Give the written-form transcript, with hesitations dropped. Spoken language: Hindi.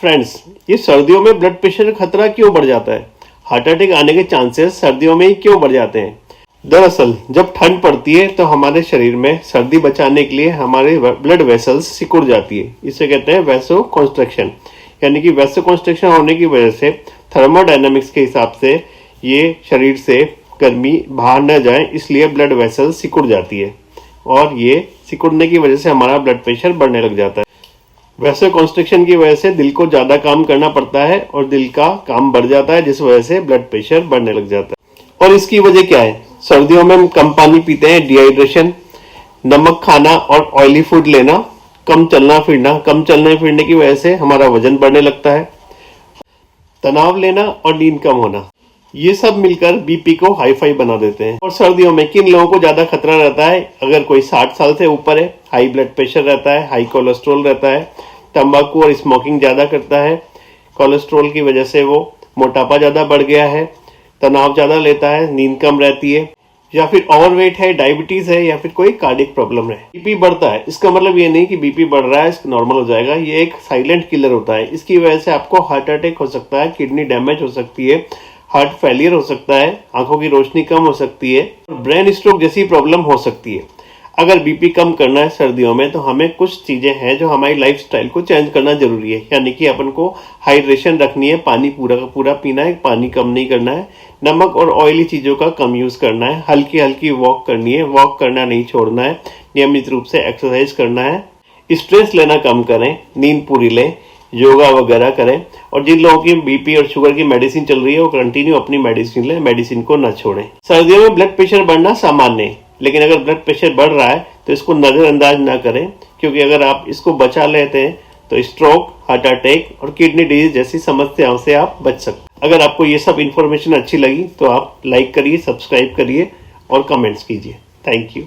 फ्रेंड्स, ये सर्दियों में ब्लड प्रेशर का खतरा क्यों बढ़ जाता है? हार्ट अटैक आने के चांसेस सर्दियों में ही क्यों बढ़ जाते हैं? दरअसल जब ठंड पड़ती है तो हमारे शरीर में सर्दी बचाने के लिए हमारे ब्लड वेसल्स सिकुड़ जाती है। इसे कहते हैं वैसो कॉन्स्ट्रिक्शन। यानी कि वैसो कॉन्स्ट्रिक्शन होने की वजह से थर्मोडायनामिक्स के हिसाब से ये शरीर से गर्मी बाहर न जाए, इसलिए ब्लड वेसल सिकुड़ जाती है और ये सिकुड़ने की वजह से हमारा ब्लड प्रेशर बढ़ने लग जाता है। वैसे कॉन्स्ट्रिक्शन की वजह से दिल को ज़्यादा काम करना पड़ता है और दिल का काम बढ़ जाता है, जिस वजह से ब्लड प्रेशर बढ़ने लग जाता है। और इसकी वजह क्या है? सर्दियों में हम कम पानी पीते हैं, डिहाइड्रेशन, नमक खाना और ऑयली फूड लेना, कम चलना फिरने की वजह से हमारा वजन बढ़ने लगता है, तनाव लेना और नींद कम होना, ये सब मिलकर बीपी को हाई फाई बना देते हैं। और सर्दियों में किन लोगों को ज्यादा खतरा रहता है? अगर कोई 60 साल से ऊपर है, हाई ब्लड प्रेशर रहता है, हाई कोलेस्ट्रॉल रहता है, तंबाकू और स्मोकिंग ज्यादा करता है, कोलेस्ट्रॉल की वजह से वो मोटापा ज्यादा बढ़ गया है, तनाव ज्यादा लेता है, नींद कम रहती है, या फिर ओवरवेट है, डायबिटीज है, या फिर कोई कार्डियक प्रॉब्लम है। बीपी बढ़ता है, इसका मतलब ये नहीं कि बीपी बढ़ रहा है नॉर्मल हो जाएगा। ये एक साइलेंट किलर होता है। इसकी वजह से आपको हार्ट अटैक हो सकता है, किडनी डैमेज हो सकती है, हार्ट फेलियर हो सकता है, आंखों की रोशनी कम हो सकती है, ब्रेन स्ट्रोक जैसी प्रॉब्लम हो सकती है। अगर बीपी कम करना है सर्दियों में तो हमें कुछ चीजें हैं जो हमारी लाइफस्टाइल को चेंज करना जरूरी है। यानी कि अपन को हाइड्रेशन रखनी है, पानी पूरा का पूरा पीना है, पानी कम नहीं करना है, नमक और ऑयली चीजों का कम यूज करना है, हल्की हल्की वॉक करनी है, वॉक करना नहीं छोड़ना है, नियमित रूप से एक्सरसाइज करना है, स्ट्रेस लेना कम करें, नींद पूरी लें, योगा वगैरह करें। और जिन लोगों की बीपी और शुगर की मेडिसिन चल रही है वो कंटिन्यू अपनी मेडिसिन लें, मेडिसिन को न छोड़ें। सर्दियों में ब्लड प्रेशर बढ़ना सामान्य है, लेकिन अगर ब्लड प्रेशर बढ़ रहा है तो इसको नजरअंदाज ना करें, क्योंकि अगर आप इसको बचा लेते हैं तो स्ट्रोक, हार्ट अटैक और किडनी डिजीज जैसी समस्याओं से आप बच सकते हैं। अगर आपको ये सब इन्फॉर्मेशन अच्छी लगी तो आप लाइक करिए, सब्सक्राइब करिए और कमेंट्स कीजिए। Thank you.